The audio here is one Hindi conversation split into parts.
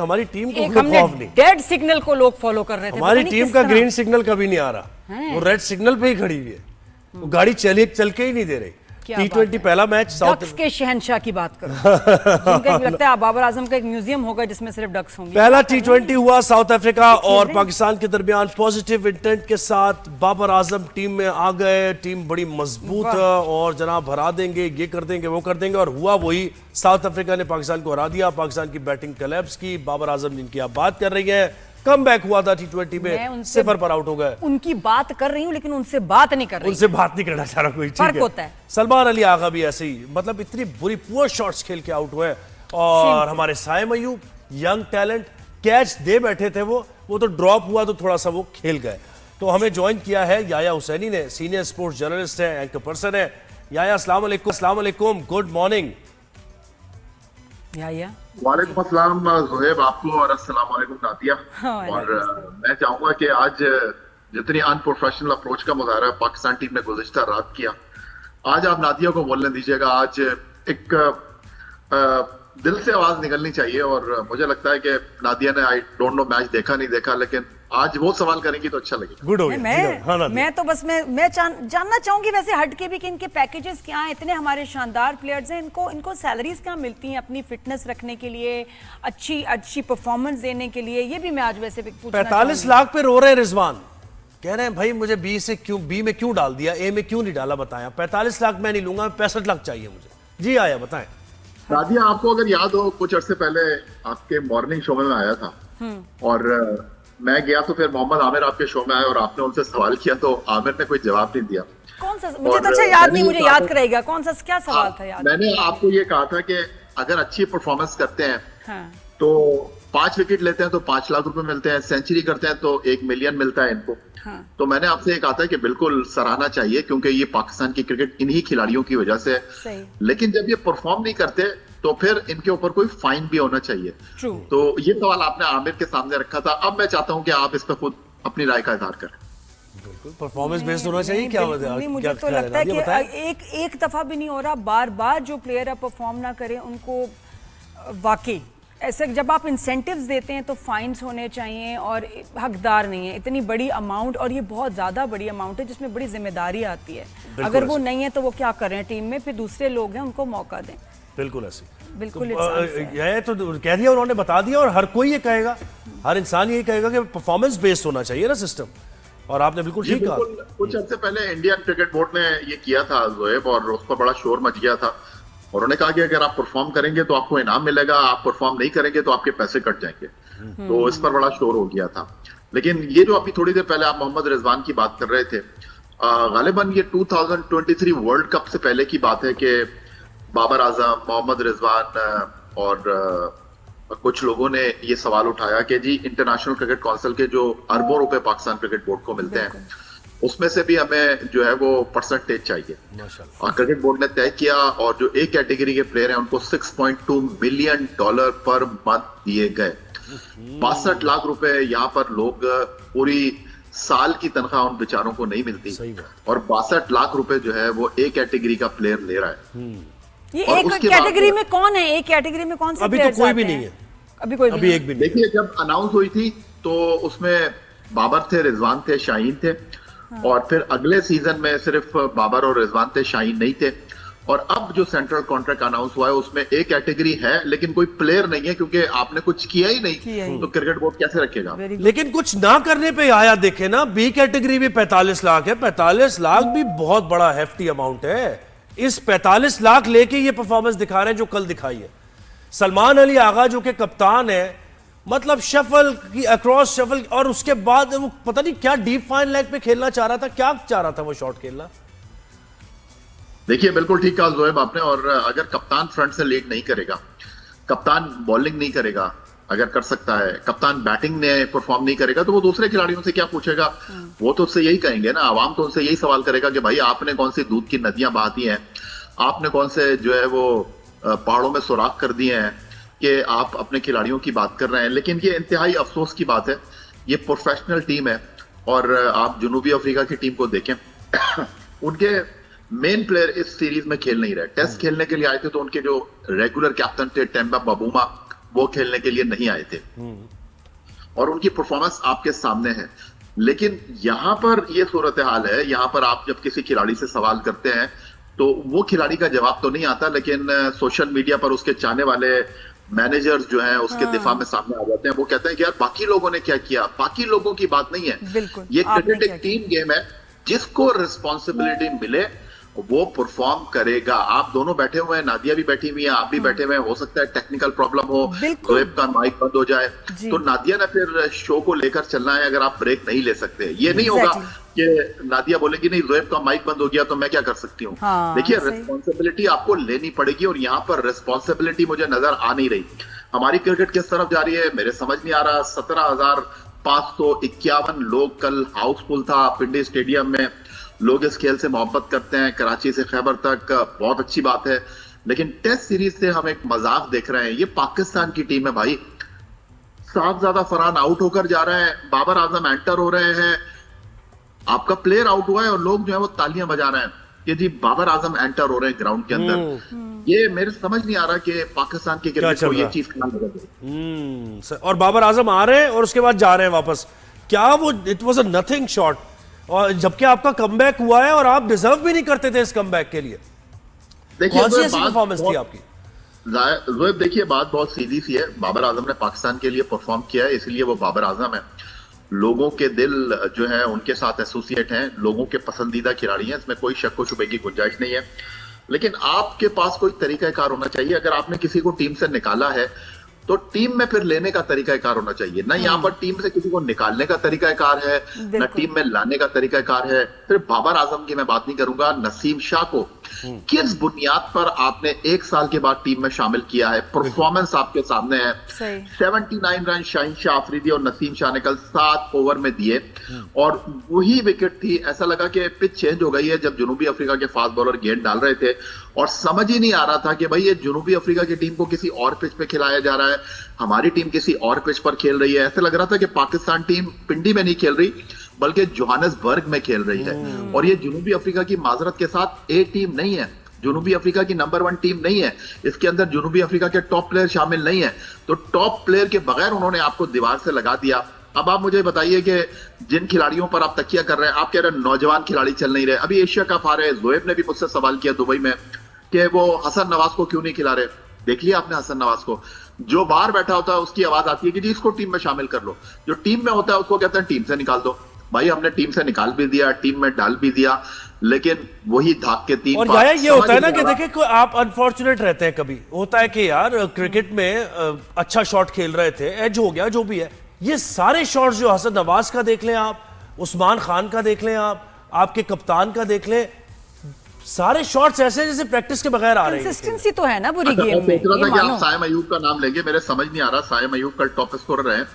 हमारी टीम को एक हमने खौफ नहीं, डेड सिग्नल को लोग फॉलो कर रहे थे। हमारी टीम का ग्रीन सिग्नल कभी नहीं आ रहा, वो रेड सिग्नल पे ही खड़ी हुई है, वो गाड़ी चल के ही नहीं दे रही। T20 पहला मैच डक्स के शहंशाह की बात करो जिनका लगता है बाबर आजम का एक म्यूजियम होगा जिसमें सिर्फ डक्स होंगे। पहला T20 हुआ साउथ अफ्रीका और पाकिस्तान के दरमियान, पॉजिटिव इंटेंट के साथ बाबर आजम टीम में आ गए। टीम बड़ी मजबूत है और जनाब हरा देंगे, ये कर देंगे, वो कर देंगे, और हुआ वही। साउथ अफ्रीका ने पाकिस्तान को हरा दिया, पाकिस्तान की बैटिंग कोलैप्स की। बाबर आजम जिनकी आप बात कर रही है, कम बैक हुआ था T20 में, 0 पर आउट हो गए। उनकी बात कर रही हूँ लेकिन उनसे बात नहीं कर रही, उनसे बात नहीं करना चाह रहा कोई, फर्क होता है। सलमान अली आगा भी ऐसे ही, मतलब इतनी बुरी पुअर शॉट्स खेल के आउट हुए। और हमारे Saim Ayub young talent, catch दे बैठे थे, वो तो ड्रॉप हुआ तो थोड़ा सा वो खेल गए। तो हमें ज्वाइन किया है याया हुसैनी ने, सीनियर स्पोर्ट्स जर्नलिस्ट है, एंकर पर्सन है। याया अस्सलाम वालेकुम, गुड मॉर्निंग। याया वालेकुम अस्सलाम ज़ुहैब आपको, और अस्सलाम वालेकुम नादिया। और मैं चाहूंगा कि आज जितनी अनप्रोफेशनल अप्रोच का मुजाहरा पाकिस्तान टीम ने गुज़िश्ता रात किया, आज आप नादिया को बोलने दीजिएगा। आज एक दिल से आवाज निकलनी चाहिए। और मुझे लगता है कि नादिया ने, आई डोंट नो मैच देखा नहीं देखा, लेकिन आज वो सवाल करेंगी तो अच्छा लगेगा। गुड हो गया। मैं तो बस मैं जानना चाहूंगी वैसे हट के भी कि इनके पैकेजेस क्या हैं। इतने हमारे शानदार प्लेयर्स हैं, इनको सैलरीज क्या मिलती हैं अपनी फिटनेस रखने के लिए, अच्छी परफॉर्मेंस देने के लिए? ये भी मैं आज वैसे पूछना 45 लाख पे रो रहे हैं रिजवान, कह रहे हैं भाई मुझे बी में क्यों डाल दिया, ए में क्यों नहीं डाला, बताया। 45 लाख मैं नहीं लूंगा, 65 लाख चाहिए मुझे। जी आया बताएं। नादिया, आपको अगर याद हो, कुछ अर्से पहले आपके मॉर्निंग शो में मैं आया था और मैं गया तो फिर मोहम्मद आमिर आपके शो में आए और आपने उनसे सवाल किया तो आमिर ने कोई जवाब नहीं दिया। कौन सा? मुझे तो अच्छा याद नहीं, मुझे याद कराएगा कौन सा, क्या सवाल था याद? मैंने आपको ये कहा था कि अगर अच्छी परफॉर्मेंस करते हैं तो 5 विकेट लेते हैं तो 5 लाख रुपए मिलते हैं, सेंचुरी करते हैं तो 1 मिलियन मिलता है इनको। तो मैंने आपसे ये कहा था कि बिल्कुल सराहना चाहिए, क्योंकि ये पाकिस्तान की क्रिकेट इन्हीं खिलाड़ियों की वजह से है। लेकिन जब ये परफॉर्म नहीं करते तो फिर इनके ऊपर कोई फाइन भी होना चाहिए। तो ये सवाल आपने आमिर के सामने रखा था। अब मैं चाहता हूं कि आप इस पर खुद अपनी राय का इजहार करें। बिल्कुल परफॉर्मेंस बेस्ड होना चाहिए। क्या मुझे तो लगता है कि एक दफा भी नहीं हो रहा, बार बार जो प्लेयर परफॉर्म ना करे उनको वाकई ऐसे जब आप इंसेंटिव्स देते हैं तो फाइन्स होने चाहिए, और हकदार नहीं है इतनी बड़ी अमाउंट, और ये बहुत ज़्यादा बड़ी अमाउंट है जिसमें बड़ी जिम्मेदारी आती है। अगर वो नहीं है तो वो क्या करें टीम में, फिर दूसरे लोग हैं उनको मौका दें। बिल्कुल ऐसे, बिल्कुल ये तो कह दिया उन्होंने, बता दिया, और हर कोई ये कहेगा, हर इंसान यही कहेगा कि परफॉर्मेंस बेस्ड होना चाहिए ना सिस्टम। और आपने बिल्कुल ठीक कहा। कुछ अर्से पहले इंडियन क्रिकेट बोर्ड ने ये किया था ज़ुहैब, और उस पर बड़ा शोर मच गया था। और उन्होंने कहा कि अगर आप परफॉर्म करेंगे तो आपको इनाम मिलेगा, आप परफॉर्म नहीं करेंगे तो आपके पैसे कट जाएंगे। तो इस पर बड़ा शोर हो गया था। लेकिन ये जो अभी थोड़ी देर पहले आप मोहम्मद रिजवान की बात कर रहे थे, गालिबन ये 2023 वर्ल्ड कप से पहले की बात है कि बाबर आजम, मोहम्मद रिजवान और कुछ लोगों ने ये सवाल उठाया कि जी इंटरनेशनल क्रिकेट काउंसिल के जो अरबों रुपए पाकिस्तान क्रिकेट बोर्ड को मिलते हैं, उसमें से भी हमें जो है वो परसेंटेज चाहिए। और क्रिकेट बोर्ड ने तय किया, और जो ए कैटेगरी के प्लेयर हैं उनको $6.2 मिलियन पर मंथ दिए गए। 62 लाख रुपए यहाँ पर लोग पूरी साल की तनख्वाह उन बेचारों को नहीं मिलती, और 62 लाख रुपए जो है वो ए कैटेगरी का प्लेयर ले रहा है। ये एक कैटेगरी में कौन है? एक कैटेगरी में कौन से अभी तो कोई भी नहीं है, अभी एक भी नहीं। देखिए जब अनाउंस हुई थी तो उसमें बाबर थे, रिजवान थे, शाहीन थे। और फिर अगले सीजन में सिर्फ बाबर और रिजवान थे, शाहीन नहीं थे। और अब जो सेंट्रल कॉन्ट्रैक्ट अनाउंस हुआ है उसमें एक कैटेगरी है लेकिन कोई प्लेयर नहीं है, क्योंकि आपने कुछ किया ही नहीं तो क्रिकेट बोर्ड कैसे रखेगा? लेकिन कुछ ना करने पे आया, देखे ना, बी कैटेगरी भी 45 लाख है। 45 लाख भी बहुत बड़ा हेफ्टी अमाउंट है। इस 45 लाख लेके ये परफॉर्मेंस दिखा रहे हैं जो कल दिखाई है। सलमान अली आगा जो कि कप्तान है, मतलब शफल की अक्रॉस शफल, और उसके बाद वो पता नहीं क्या डीप फाइन लेग पे खेलना चाह रहा था, क्या चाह रहा था वो शॉट खेलना। देखिए बिल्कुल ठीक कहा ज़ुहैब आपने। और अगर कप्तान फ्रंट से लीड नहीं करेगा, कप्तान बॉलिंग नहीं करेगा, अगर कर सकता है, कप्तान बैटिंग में परफॉर्म नहीं करेगा, तो वो दूसरे खिलाड़ियों से क्या पूछेगा? वो तो उससे यही कहेंगे ना, आवाम तो उनसे यही सवाल करेगा कि भाई आपने कौन सी दूध की नदियां बहाती हैं, आपने कौन से जो है वो पहाड़ों में सुराख कर दिए हैं कि आप अपने खिलाड़ियों की बात कर रहे हैं। लेकिन ये इंतहाई अफसोस की बात है, ये प्रोफेशनल टीम है। और आप जनूबी अफ्रीका की टीम को देखें, उनके मेन प्लेयर इस सीरीज में खेल नहीं रहे। टेस्ट खेलने के लिए आए थे तो उनके जो रेगुलर कैप्टन थे टेम्बा बबूमा, वो खेलने के लिए नहीं आए थे और उनकी परफॉर्मेंस आपके सामने है। लेकिन यहां पर ये सूरत हाल है, यहां पर आप जब किसी खिलाड़ी से सवाल करते हैं तो वो खिलाड़ी का जवाब तो नहीं आता, लेकिन सोशल मीडिया पर उसके चाहने वाले मैनेजर्स जो हैं उसके दिफा में सामने आ जाते हैं। वो कहते हैं कि यार बाकी लोगों ने क्या किया, बाकी लोगों की बात नहीं है, ये क्रिकेट एक टीम गेम है, जिसको रिस्पॉन्सिबिलिटी मिले वो परफॉर्म करेगा। आप दोनों बैठे हुए हैं, नादिया भी बैठी हुई है, आप भी बैठे हुए हैं, हो सकता है टेक्निकल प्रॉब्लम हो, जोएब का माइक बंद हो जाए, तो नादिया ने फिर शो को लेकर चलना है। अगर आप ब्रेक नहीं ले सकते, ये नहीं होगा कि नादिया बोलेगी नहीं जोएब का माइक बंद हो गया तो मैं क्या कर सकती हूँ। देखिए रिस्पॉन्सिबिलिटी आपको लेनी पड़ेगी और यहाँ पर रिस्पॉन्सिबिलिटी मुझे नजर आ नहीं रही। हमारी क्रिकेट किस तरफ जा रही है मेरे समझ नहीं आ रहा। 17,551 लोग कल हाउसफुल था पिंडी स्टेडियम में। लोग इस खेल से मोहब्बत करते हैं, कराची से खैबर तक, बहुत अच्छी बात है। लेकिन टेस्ट सीरीज से हम एक मजाक देख रहे हैं। ये पाकिस्तान की टीम है भाई, साहबजादा फरहान आउट होकर जा रहे हैं, बाबर आजम एंटर हो रहे हैं, आपका प्लेयर आउट हुआ है और लोग जो है वो तालियां बजा रहे हैं कि जी बाबर आजम एंटर हो रहे हैं ग्राउंड के अंदर। ये मेरे समझ नहीं आ रहा कि पाकिस्तान की क्रिकेट को ये चीज ख्याल रखा। और बाबर आजम आ रहे हैं और उसके बाद जा रहे हैं वापस। क्या वो it was a nothing shot, और जबकि आपका कमबैक हुआ है और आप डिजर्व भी नहीं करते थे इस कमबैक के लिए। देखिए कौन सी ऐसी परफॉर्मेंस थी आपकी? जोएब देखिए बात बहुत सीधी सी है, बाबर आजम ने पाकिस्तान के लिए परफॉर्म किया है, इसलिए वो बाबर आजम है। लोगों के दिल जो है उनके साथ एसोसिएट हैं, लोगों के पसंदीदा खिलाड़ी हैं, इसमें कोई शक व शुबे की गुंजाइश नहीं है। लेकिन आपके पास कोई तरीकाकार होना चाहिए। अगर आपने किसी को टीम से निकाला है तो टीम में फिर लेने का तरीकाकार होना चाहिए ना। यहाँ पर टीम से किसी को निकालने का तरीकाकार है, ना टीम में लाने का तरीकाकार है। सिर्फ बाबर आजम की मैं बात नहीं करूंगा, नसीम शाह को किस बुनियाद पर आपने 1 साल के बाद टीम में शामिल किया है। परफॉर्मेंस आपके सामने है। 79 रन शाहीन शाह अफरीदी और नसीम शाह ने कल 7 ओवर में दिए और वही विकेट थी। ऐसा लगा कि पिच चेंज हो गई है जब जनूबी अफ्रीका के फास्ट बॉलर गेंद डाल रहे थे और समझ ही नहीं आ रहा था कि भाई ये जनूबी अफ्रीका की टीम को किसी और पिच पे खिलाया जा रहा है, हमारी टीम किसी और पिच पर खेल रही है। ऐसा लग रहा था कि पाकिस्तान टीम पिंडी में नहीं खेल रही बल्कि जोहानिसबर्ग में खेल रही है। और ये जनूबी अफ्रीका की माजरत के साथ ए टीम नहीं है, जनूबी अफ्रीका की नंबर 1 टीम नहीं है। इसके अंदर जनूबी अफ्रीका के टॉप प्लेयर शामिल नहीं है, तो टॉप प्लेयर के बगैर उन्होंने आपको दीवार से लगा दिया। अब आप मुझे बताइए कि जिन खिलाड़ियों पर आप तकिया कर रहे हैं, आप कह रहे हैं नौजवान खिलाड़ी चल नहीं रहे। अभी एशिया कप आ रहे हैं, जोएब ने भी मुझसे सवाल किया दुबई में कि वो हसन नवाज को क्यों नहीं खिला रहे। देख लिया आपने हसन नवाज को, जो बाहर बैठा होता है उसकी आवाज आती है कि जी इसको टीम में शामिल कर लो, जो टीम में होता है उसको कहते हैं टीम से निकाल दो। भाई हमने टीम से निकाल भी दिया, टीम में डाल भी दिया, लेकिन वही धाक के 3 और ये होता है ना कि देखिए आप अनफॉर्चुनेट रहते हैं। कभी होता है कि यार क्रिकेट में अच्छा शॉट खेल रहे थे, एज हो गया, जो भी है। ये सारे शॉट्स जो हसन नवाज का देख लें आप, उस्मान खान का देख लें आप, आपके कप्तान का देख लें, सारे शॉट्स ऐसे जैसे प्रैक्टिस के बगैर आ रहे हैं। कंसिस्टेंसी तो है ना पूरी गेम में। सोच रहा था कि आप साइम अयूब का नाम लेंगे, मेरे समझ नहीं आ रहा। साइम अयूब कल टॉप स्कोरर है।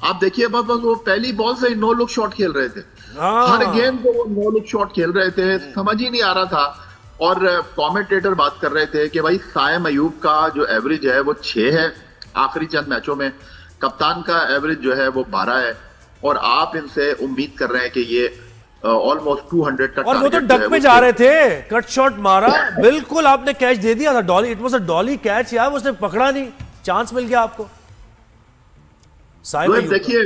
आप देखिए बस वो पहली बॉल से ही 9 लुक शॉट खेल रहे थे, हर गेम को वो 9 लुक शॉट खेल रहे थे, समझ ही नहीं आ रहा था। और कमेंटेटर बात कर रहे थे कि भाई साइम अयूब का जो एवरेज है वो 6 है आखिरी चंद मैचों में, कप्तान का एवरेज जो है वो 12 है, और आप इनसे उम्मीद कर रहे हैं कि ये ऑलमोस्ट 200 का, और वो तो डक पे जा रहे थे, कट शॉट मारा, बिल्कुल आपने कैच दे दिया था, Dolly, it was a Dolly catch यार, उसने पकड़ा नहीं, चांस मिल गया आपको। देखिए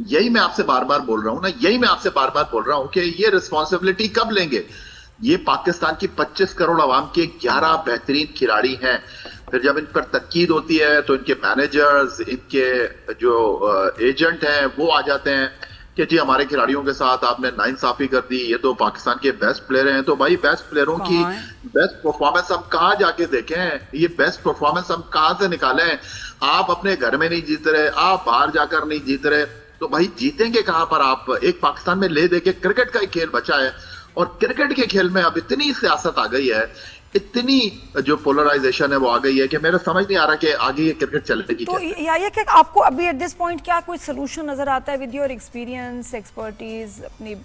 यही मैं आपसे बार बार बोल रहा हूं ना, यही मैं आपसे बार बार बोल रहा हूं कि ये रिस्पॉन्सिबिलिटी कब लेंगे। ये पाकिस्तान की 25 करोड़ आवाम के 11 बेहतरीन खिलाड़ी हैं। फिर जब इन पर तनकीद होती है तो इनके मैनेजर्स, इनके जो एजेंट हैं वो आ जाते हैं कि जी हमारे खिलाड़ियों के साथ आपने नाइंसाफी कर दी, ये तो पाकिस्तान के बेस्ट प्लेयर हैं। तो भाई बेस्ट प्लेयरों की बेस्ट परफॉर्मेंस हम कहाँ जाके देखें, ये बेस्ट परफॉर्मेंस हम कहाँ से निकालें। आप अपने घर में नहीं जीत रहे, आप बाहर जाकर नहीं जीत रहे, तो भाई जीतेंगे कहां पर आप। एक पाकिस्तान में ले दे के क्रिकेट का ही खेल बचा है, और क्रिकेट के खेल में अब इतनी सियासत आ गई है, इतनी जो पोलराइजेशन है वो आ गई है कि मेरे समझ नहीं आ रहा कि आगे ये क्रिकेट चलेगी। तो ये क्या आपको अभी एट दिस पॉइंट क्या कोई सोल्यूशन नजर आता है विद योर एक्सपीरियंस, एक्सपर्टीज, अपनी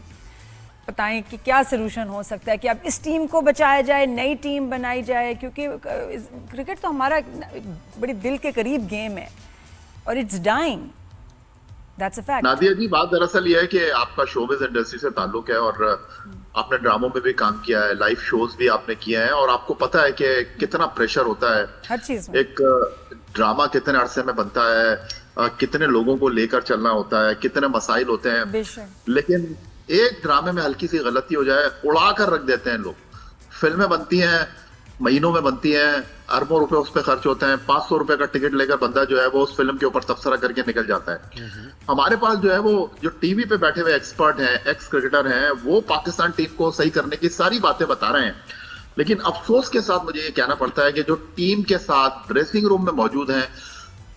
बताएं कि क्या सोल्यूशन हो सकता है कि अब इस टीम को बचाया जाए, नई टीम बनाई जाए, क्योंकि क्रिकेट तो हमारा बड़ी दिल के करीब गेम है और it's dying, that's a fact. Nadia ji बात दरअसल ये है कि आपका शोबिज़ इंडस्ट्री से ताल्लुक है और आपने ड्रामों में भी काम किया है, लाइव शोज भी आपने किए हैं, और आपको पता है कि कितना प्रेशर होता है हर चीज में। एक ड्रामा कितने अरसे में बनता है, कितने लोगों को लेकर चलना होता है, कितने मसाइल होते हैं, बेशक। लेकिन एक ड्रामे में हल्की सी गलती हो जाए उड़ा कर रख देते हैं लोग। फिल्में बनती हैं, महीनों में बनती हैं, अरबों रुपए उस पर खर्च होते हैं, 500 रुपए का टिकट लेकर बंदा जो है वो उस फिल्म के ऊपर तबसरा करके निकल जाता है। हमारे पास जो है वो जो टीवी पे बैठे हुए एक्सपर्ट हैं, एक्स क्रिकेटर हैं, वो पाकिस्तान टीम को सही करने की सारी बातें बता रहे हैं। लेकिन अफसोस के साथ मुझे ये कहना पड़ता है कि जो टीम के साथ ड्रेसिंग रूम में मौजूद हैं,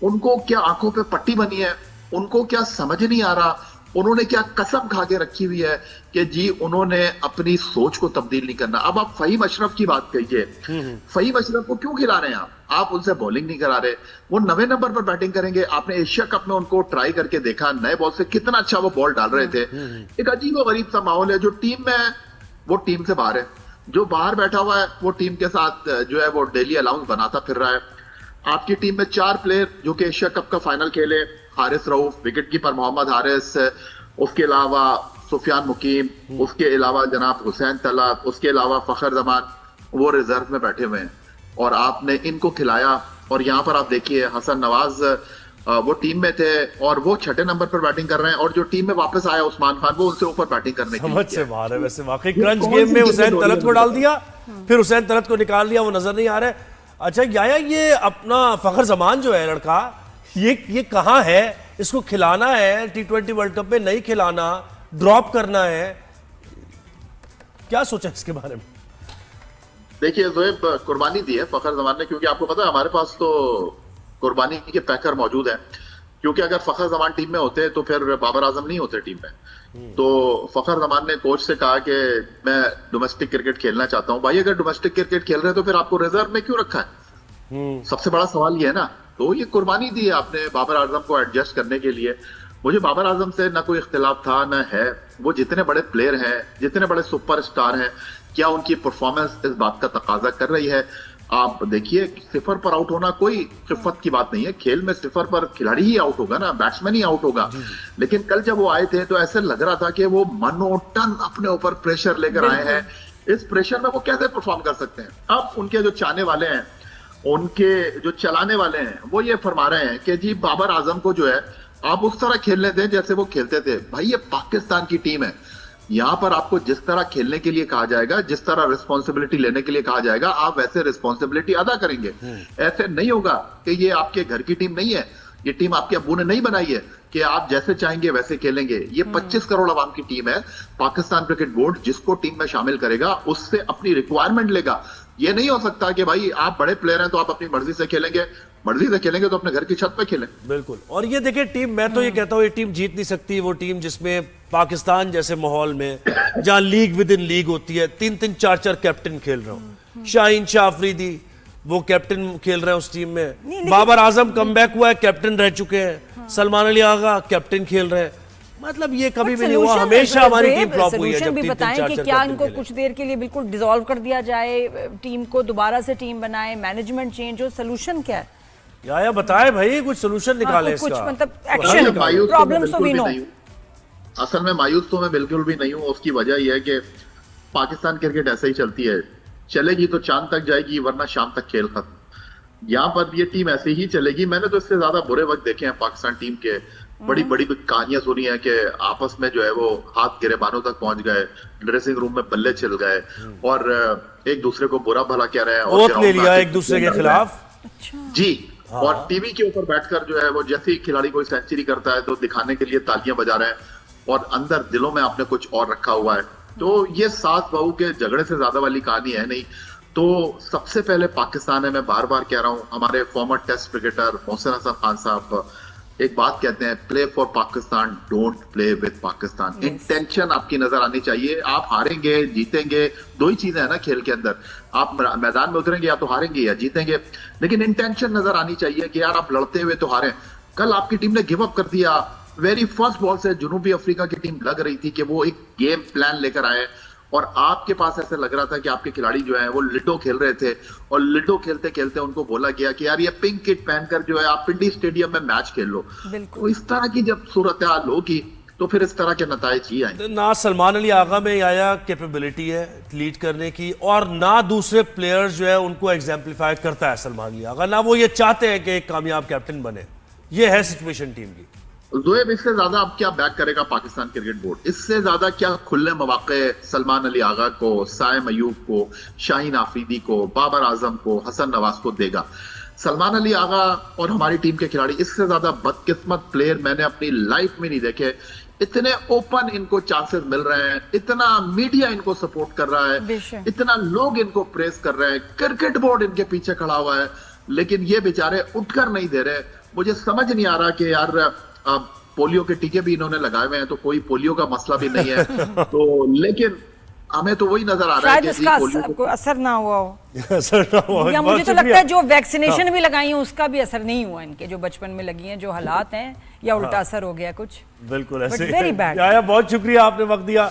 उनको क्या आंखों पे पट्टी बनी है, उनको क्या समझ नहीं आ रहा, उन्होंने क्या कसम खा के रखी हुई है कि जी उन्होंने अपनी सोच को तब्दील नहीं करना। अब आप फहीम अशरफ की बात कहिए, फहीम अशरफ को क्यों खिला रहे हैं आप उनसे बॉलिंग नहीं करा रहे, वो 9वें नंबर पर बैटिंग करेंगे। आपने एशिया कप में उनको ट्राई करके देखा, नए बॉल से कितना अच्छा वो बॉल डाल रहे थे। एक अजीब और गरीब सा माहौल है, जो टीम में है वो टीम से बाहर है, जो बाहर बैठा हुआ है वो टीम के साथ जो है वो डेली अलाउंस बनाता फिर रहा है। आपकी टीम में 4 प्लेयर जो कि एशिया कप का फाइनल खेले, हारिस रऊफ, विकेट कीपर मोहम्मद हारिस, उसके अलावा सुफियान मुकीम, उसके अलावा जनाब हुसैन तलत, उसके अलावा फखर जमान, वो रिजर्व में बैठे हुए हैं और आपने इनको खिलाया। और यहाँ पर आप देखिए हसन नवाज वो टीम में थे और वो 6ठे नंबर पर बैटिंग कर रहे हैं, और जो टीम में वापस आया उस्मान खान वो उनसे ऊपर बैटिंग करने के समझ से बाहर है। वैसे वाकई क्रंच गेम में हुसैन तलत को डाल दिया, फिर हुसैन तलत को निकाल दिया, वो नजर नहीं आ रहा है। अच्छा याया, ये अपना फखर जमान जो है लड़का, ये कहाँ है? इसको खिलाना है T20 वर्ल्ड कप में, नहीं खिलाना, ड्रॉप करना है, क्या सोचा इसके बारे में? देखिए जोएब, कुर्बानी दी है फखर जमान ने, क्योंकि आपको पता है हमारे पास तो कुर्बानी के पैकर मौजूद हैं। क्योंकि अगर फखर जमान टीम में होते तो फिर बाबर आजम नहीं होते टीम में। तो फखर जमान ने कोच से कहा कि मैं डोमेस्टिक क्रिकेट खेलना चाहता हूं। भाई अगर डोमेस्टिक क्रिकेट खेल रहे हैं तो फिर आपको रिजर्व में क्यों रखा है? सबसे बड़ा सवाल ये है ना। तो ये कुर्बानी दी है आपने बाबर आजम को एडजस्ट करने के लिए। मुझे बाबर आजम से ना कोई इख्तिलाफ था ना है। वो जितने बड़े प्लेयर हैं, जितने बड़े सुपरस्टार हैं, क्या उनकी परफॉर्मेंस इस बात का तकाजा कर रही है? आप देखिए, सिफर पर आउट होना कोई खिफत की बात नहीं है। खेल में सिफर पर खिलाड़ी ही आउट होगा ना, बैट्समैन ही आउट होगा। लेकिन कल जब वो आए थे तो ऐसे लग रहा था कि वो मनोटन अपने ऊपर प्रेशर लेकर आए हैं। इस प्रेशर में वो कैसे परफॉर्म कर सकते हैं? अब उनके जो चाहने वाले हैं, उनके जो चलाने वाले हैं, वो ये फरमा रहे हैं कि जी बाबर आजम को जो है आप उस तरह खेलने दें जैसे वो खेलते थे। भाई ये पाकिस्तान की टीम है, यहाँ पर आपको जिस तरह खेलने के लिए कहा जाएगा, जिस तरह रिस्पॉन्सिबिलिटी लेने के लिए कहा जाएगा, आप वैसे रिस्पॉन्सिबिलिटी अदा करेंगे। ऐसे नहीं होगा कि ये आपके घर की टीम नहीं है, ये टीम आपके अब्बू ने नहीं बनाई है कि आप जैसे चाहेंगे वैसे खेलेंगे। ये 25 करोड़ आवाम की टीम है। पाकिस्तान क्रिकेट बोर्ड जिसको टीम में शामिल करेगा उससे अपनी रिक्वायरमेंट लेगा। ये नहीं हो सकता कि भाई आप बड़े प्लेयर हैं तो आप अपनी मर्जी से खेलेंगे, मर्जी से खेलेंगे तो अपने घर की छत पे खेलें। बिल्कुल। और ये देखिए टीम, मैं तो ये कहता हूँ ये टीम जीत नहीं सकती। वो टीम जिसमें पाकिस्तान जैसे माहौल में, जहां लीग विद इन लीग होती है, 3-3 4-4 कैप्टन खेल रहा हूँ, शाहीन शाह अफरीदी वो कैप्टन खेल रहे हैं उस टीम में, बाबर आजम कमबैक हुआ है, कैप्टन रह चुके हैं, सलमान अली आगा कैप्टन खेल रहे हैं। मतलब ये कभी भी नहीं हुआ, हमेशा हमारी टीम फ्लॉप हुई है। जब भी बताएं कि क्या इनको कुछ देर के लिए बिल्कुल डिसॉल्व कर दिया जाए, टीम को दोबारा से टीम बनाए, मैनेजमेंट चेंज हो, सोल्यूशन क्या है? या बताए भाई, कुछ सोल्यूशन निकाले कुछ इसका। मतलब एक्शन, प्रॉब्लम्स तो भी नो। असल में मायूस तो मैं बिल्कुल भी नहीं हूँ। उसकी वजह यह है कि पाकिस्तान क्रिकेट ऐसे ही चलती है, चलेगी तो चांद तक जाएगी वरना शाम तक खेल खत्म। यहाँ पर ये टीम ऐसे ही चलेगी। मैंने तो इससे ज्यादा बुरे वक्त देखे हैं पाकिस्तान टीम के। बड़ी बड़ी कहानियां सुनी है कि आपस में जो है वो हाथ गिरेबानों तक पहुंच गए, ड्रेसिंग रूम में बल्ले छिल गए और एक दूसरे को बुरा भला कह रहे हैं और ले लिया एक दूसरे के खिलाफ। जी। और टीवी के ऊपर बैठकर जो है वो जैसे ही खिलाड़ी कोई सेंचुरी करता है तो दिखाने के लिए तालियां बजा रहे हैं और अंदर दिलों में आपने कुछ और रखा हुआ है। तो ये सास बहू के झगड़े से ज्यादा वाली कहानी है नहीं। तो सबसे पहले पाकिस्तान है, मैं बार बार कह रहा हूँ, हमारे former test cricketer Mohsin Hasan Khan साहब एक बात कहते हैं, play for Pakistan, don't play with Pakistan. Intention आपकी नजर आनी चाहिए। आप हारेंगे जीतेंगे, दो ही चीजें हैं ना खेल के अंदर। आप मैदान में उतरेंगे या तो हारेंगे या जीतेंगे, लेकिन इंटेंशन नजर आनी चाहिए कि यार आप लड़ते हुए तो हारे। कल आपकी टीम ने गिव अप कर दिया। वेरी फर्स्ट बॉल से जनूबी अफ्रीका की टीम लग रही थी कि वो एक गेम प्लान लेकर आए और आपके पास ऐसे लग रहा था कि आपके खिलाड़ी जो है वो लिडो खेल रहे थे और लिडो खेलते खेलते उनको बोला गया कि यार ये पिंक किट पहनकर जो है आप पिंडी स्टेडियम में मैच खेल लो। तो इस तरह की जब सूरत हाल होगी तो फिर इस तरह के नताइज ही आएंगे। ना सलमान अली आगा में आया कैपेबिलिटी है लीड करने की, और ना दूसरे प्लेयर्स जो है उनको एग्जाम्पलीफाई करता है सलमान अली आगा, ना वो ये चाहते हैं कि एक कामयाब कैप्टन बने। ये है सिचुएशन टीम की। जोएब, इससे ज्यादा अब क्या बैक करेगा पाकिस्तान क्रिकेट बोर्ड? इससे ज्यादा क्या खुले मौके सलमान अली आगा को, साइम अयूब को, शाहीन आफरीदी को, बाबर आजम को, हसन नवाज को देगा? सलमान अली आगा और हमारी टीम के खिलाड़ी इससे ज्यादा बदकिस्मत प्लेयर मैंने अपनी लाइफ में नहीं देखे। इतने ओपन इनको चांसेस मिल रहे हैं, इतना मीडिया इनको सपोर्ट कर रहा है, इतना लोग इनको प्रेस कर रहे हैं, क्रिकेट बोर्ड इनके पीछे खड़ा हुआ है, लेकिन ये बेचारे उठकर नहीं दे रहे। मुझे समझ नहीं आ रहा कि यार पोलियो के टीके भी इन्होंने लगाए हुए हैं, तो कोई पोलियो का मसला भी नहीं है। तो लेकिन हमें तो वही नजर आ रहा है कि इसका कोई असर ना हुआ हो। असर ना हुआ या मुझे तो लगता है जो वैक्सीनेशन भी लगाई है उसका भी असर नहीं हुआ इनके, जो बचपन में लगी हैं, जो हालात हैं, या उल्टा असर हो गया कुछ। बिल्कुल ऐसे। Very bad. बहुत शुक्रिया, आपने वक्त दिया।